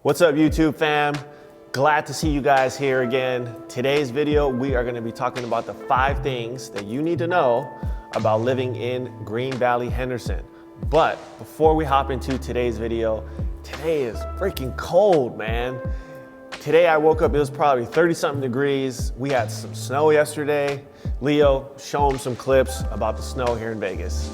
What's up, YouTube fam? Glad to see you guys here again. Today's video, we are gonna be talking about the 5 things that you need to know about living in Green Valley, Henderson. But before we hop into today's video, today is freaking cold, man. Today I woke up, it was probably 30 something degrees. We had some snow yesterday. Leo, show him some clips about the snow here in Vegas.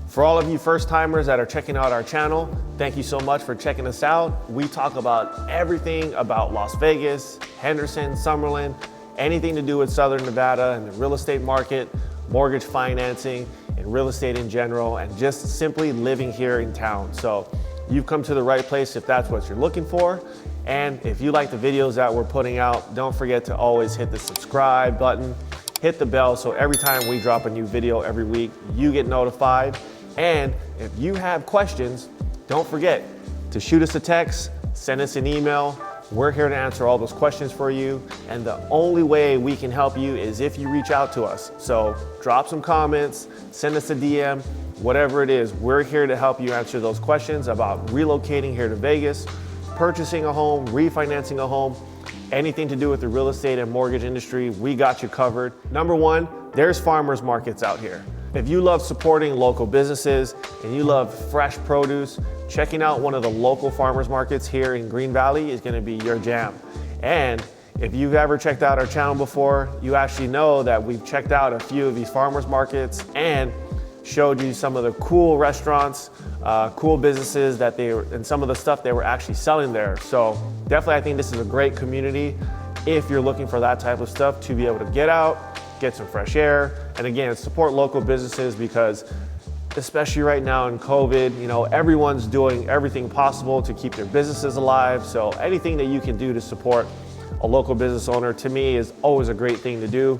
For all of you first timers that are checking out our channel, thank you so much for checking us out. We talk about everything about Las Vegas, Henderson, Summerlin, anything to do with Southern Nevada and the real estate market, mortgage financing, and real estate in general, and just simply living here in town. So you've come to the right place if that's what you're looking for. And if you like the videos that we're putting out, don't forget to always hit the subscribe button, hit the bell, so every time we drop a new video every week, you get notified. And if you have questions, don't forget to shoot us a text, send us an email. We're here to answer all those questions for you. And the only way we can help you is if you reach out to us. So drop some comments, send us a DM, whatever it is. We're here to help you answer those questions about relocating here to Vegas, purchasing a home, refinancing a home, anything to do with the real estate and mortgage industry. We got you covered. Number 1, there's farmers markets out here. If you love supporting local businesses and you love fresh produce, checking out one of the local farmers markets here in Green Valley is gonna be your jam. And if you've ever checked out our channel before, you actually know that we've checked out a few of these farmers markets and showed you some of the cool restaurants, cool businesses that and some of the stuff they were actually selling there. So definitely I think this is a great community if you're looking for that type of stuff, to be able to get out, get some fresh air, and again, support local businesses, because especially right now in COVID, you know, everyone's doing everything possible to keep their businesses alive. So anything that you can do to support a local business owner, to me, is always a great thing to do,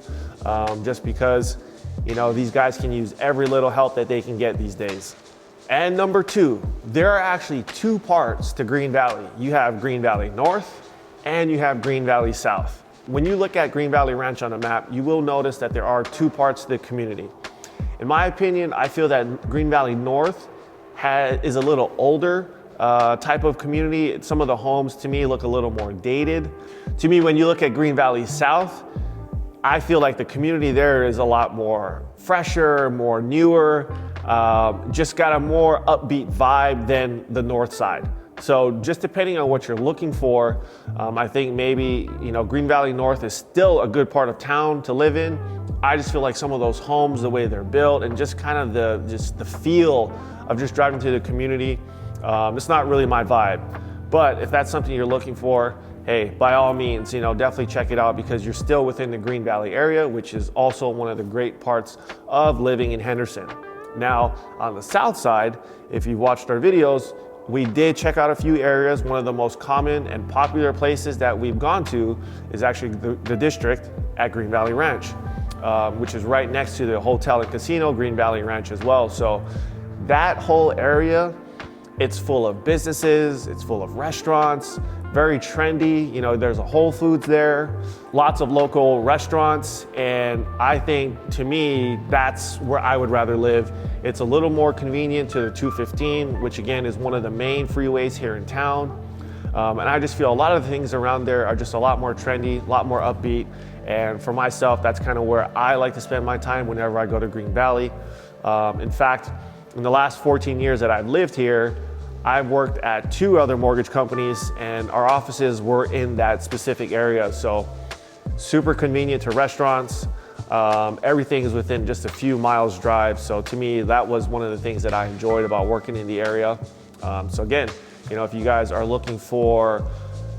just because, you know, these guys can use every little help that they can get these days. And number 2, there are actually 2 parts to Green Valley. You have Green Valley North and you have Green Valley South. When you look at Green Valley Ranch on a map, you will notice that there are 2 parts to the community. In my opinion, I feel that Green Valley North is a little older type of community. Some of the homes to me look a little more dated. To me, when you look at Green Valley South, I feel like the community there is a lot more fresher, more newer, just got a more upbeat vibe than the north side. So just depending on what you're looking for, I think maybe, you know, Green Valley North is still a good part of town to live in. I just feel like some of those homes, the way they're built, and just kind of the feel of just driving through the community, it's not really my vibe. But if that's something you're looking for, hey, by all means, you know, definitely check it out, because you're still within the Green Valley area, which is also one of the great parts of living in Henderson. Now, on the south side, if you've watched our videos, we did check out a few areas. One of the most common and popular places that we've gone to is actually the district at Green Valley Ranch, which is right next to the hotel and casino, Green Valley Ranch as well. So that whole area, it's full of businesses, it's full of restaurants, very trendy. You know, there's a Whole Foods there, lots of local restaurants. And I think, to me, that's where I would rather live. It's a little more convenient to the 215, which again is one of the main freeways here in town. And I just feel a lot of the things around there are just a lot more trendy, a lot more upbeat. And for myself, that's kind of where I like to spend my time whenever I go to Green Valley. In fact, in the last 14 years that I've lived here, I've worked at 2 other mortgage companies, and our offices were in that specific area. So super convenient to restaurants. Everything is within just a few miles drive. So to me, that was one of the things that I enjoyed about working in the area. So again, you know, if you guys are looking for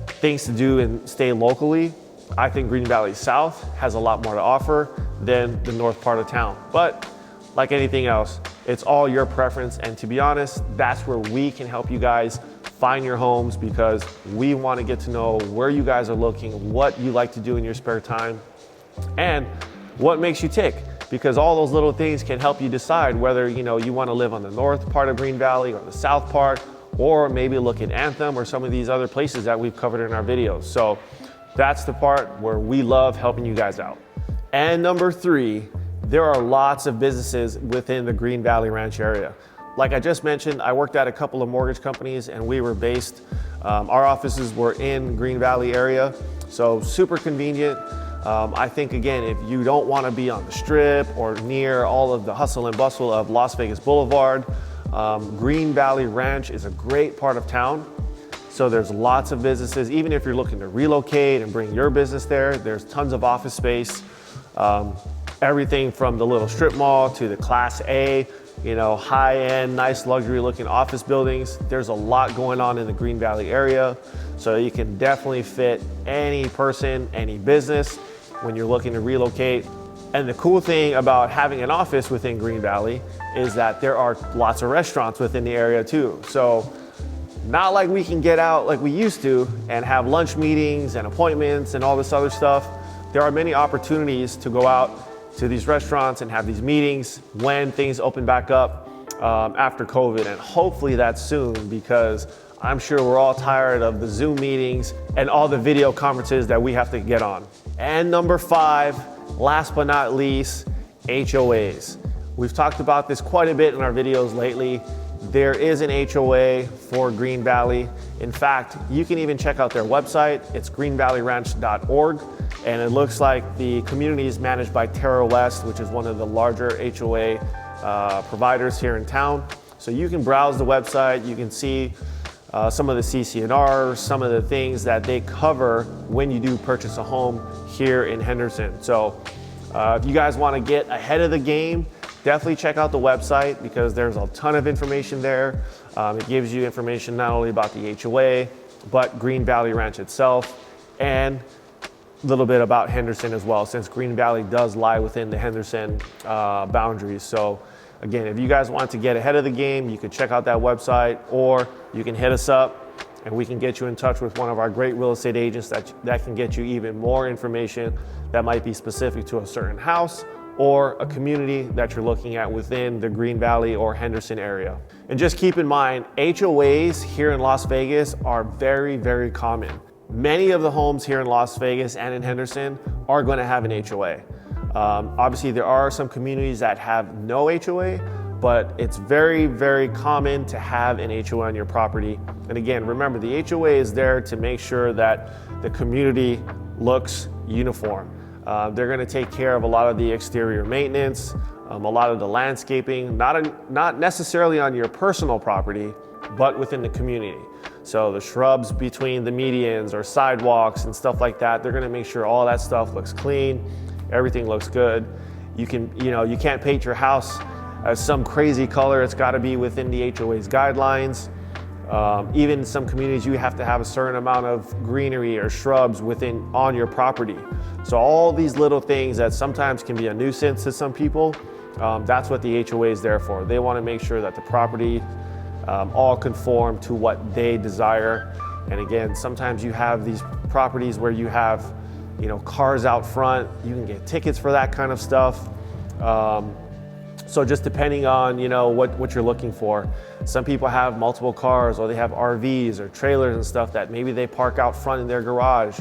things to do and stay locally, I think Green Valley South has a lot more to offer than the north part of town. But like anything else, it's all your preference. And to be honest, that's where we can help you guys find your homes, because we want to get to know where you guys are looking, what you like to do in your spare time, and what makes you tick, because all those little things can help you decide whether you want to live on the north part of Green Valley or the south part, or maybe look at Anthem or some of these other places that we've covered in our videos. So that's the part where we love helping you guys out. And number 3, there are lots of businesses within the Green Valley Ranch area. Like I just mentioned, I worked at a couple of mortgage companies, and we were based, our offices were in Green Valley area, so super convenient. I think, again, if you don't want to be on the Strip or near all of the hustle and bustle of Las Vegas Boulevard, Green Valley Ranch is a great part of town. So there's lots of businesses. Even if you're looking to relocate and bring your business there, there's tons of office space. Everything from the little strip mall to the Class A, high-end, nice luxury looking office buildings. There's a lot going on in the Green Valley area. So you can definitely fit any person, any business when you're looking to relocate. And the cool thing about having an office within Green Valley is that there are lots of restaurants within the area too. So not like we can get out like we used to and have lunch meetings and appointments and all this other stuff. There are many opportunities to go out to these restaurants and have these meetings when things open back up after COVID. And hopefully that's soon, because I'm sure we're all tired of the Zoom meetings and all the video conferences that we have to get on. And number 5, last but not least, HOAs. We've talked about this quite a bit in our videos lately. There is an HOA for Green Valley. In fact, you can even check out their website. It's greenvalleyranch.org. And it looks like the community is managed by Terra West, which is one of the larger HOA providers here in town. So you can browse the website, you can see some of the CC&Rs, some of the things that they cover when you do purchase a home here in Henderson. So if you guys want to get ahead of the game, definitely check out the website, because there's a ton of information there. It gives you information not only about the HOA, but Green Valley Ranch itself, and a little bit about Henderson as well, since Green Valley does lie within the Henderson boundaries. So again, if you guys want to get ahead of the game, you can check out that website, or you can hit us up and we can get you in touch with one of our great real estate agents that can get you even more information that might be specific to a certain house or a community that you're looking at within the Green Valley or Henderson area. And just keep in mind, HOAs here in Las Vegas are very, very common. Many of the homes here in Las Vegas and in Henderson are going to have an HOA. Obviously, there are some communities that have no HOA, but it's very, very common to have an HOA on your property. And again, remember, the HOA is there to make sure that the community looks uniform. They're going to take care of a lot of the exterior maintenance, a lot of the landscaping, not necessarily on your personal property, but within the community. So the shrubs between the medians or sidewalks and stuff like that, they're going to make sure all that stuff looks clean, everything looks good. You can't paint your house as some crazy color. It's got to be within the HOA's guidelines. Even in some communities, you have to have a certain amount of greenery or shrubs on your property. So all these little things that sometimes can be a nuisance to some people, that's what the HOA is there for. They want to make sure that the property all conform to what they desire. And again, sometimes you have these properties where you have, cars out front. You can get tickets for that kind of stuff. So just depending on, what you're looking for. Some people have multiple cars, or they have RVs or trailers and stuff that maybe they park out front in their garage.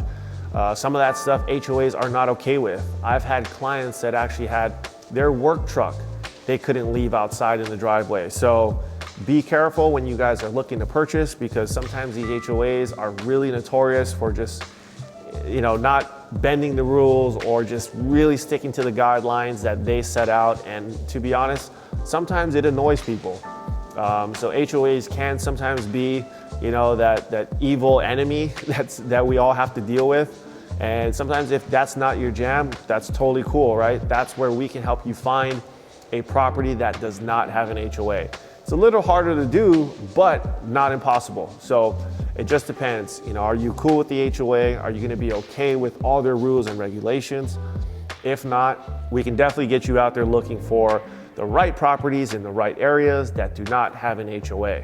Some of that stuff HOAs are not okay with. I've had clients that actually had their work truck they couldn't leave outside in the driveway. So be careful when you guys are looking to purchase, because sometimes these HOAs are really notorious for just, not bending the rules or just really sticking to the guidelines that they set out. And to be honest, sometimes it annoys people. So HOAs can sometimes be, that evil enemy that we all have to deal with. And sometimes if that's not your jam, that's totally cool, right? That's where we can help you find a property that does not have an HOA. It's a little harder to do, but not impossible. So it just depends. Are you cool with the HOA? Are you going to be okay with all their rules and regulations? If not, we can definitely get you out there looking for the right properties in the right areas that do not have an HOA.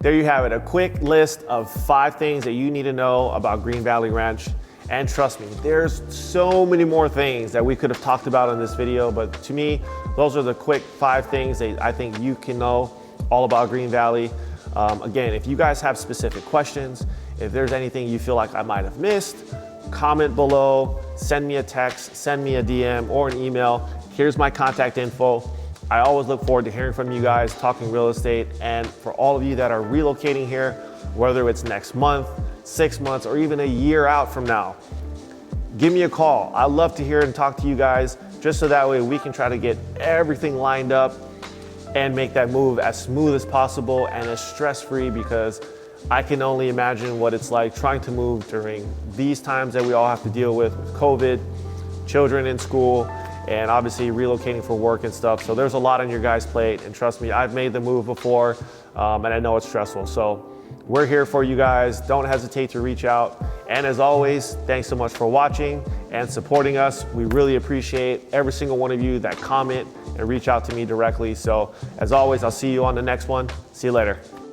there you have it, a quick list of 5 things that you need to know about Green Valley Ranch. And trust me, there's so many more things that we could have talked about in this video, but to me, those are the quick 5 things that I think you can know all about Green Valley. Again, if you guys have specific questions, if there's anything you feel like I might have missed, comment below, send me a text, send me a DM or an email. Here's my contact info. I always look forward to hearing from you guys, talking real estate. And for all of you that are relocating here, whether it's next month, 6 months, or even a year out from now, give me a call. I love to hear and talk to you guys, just so that way we can try to get everything lined up and make that move as smooth as possible and as stress-free, because I can only imagine what it's like trying to move during these times that we all have to deal with COVID, children in school, and obviously relocating for work and stuff. So there's a lot on your guys' plate, and trust me, I've made the move before, and I know it's stressful. So we're here for you guys. Don't hesitate to reach out. And as always, thanks so much for watching and supporting us. We really appreciate every single one of you that comment and reach out to me directly. So as always, I'll see you on the next one. See you later.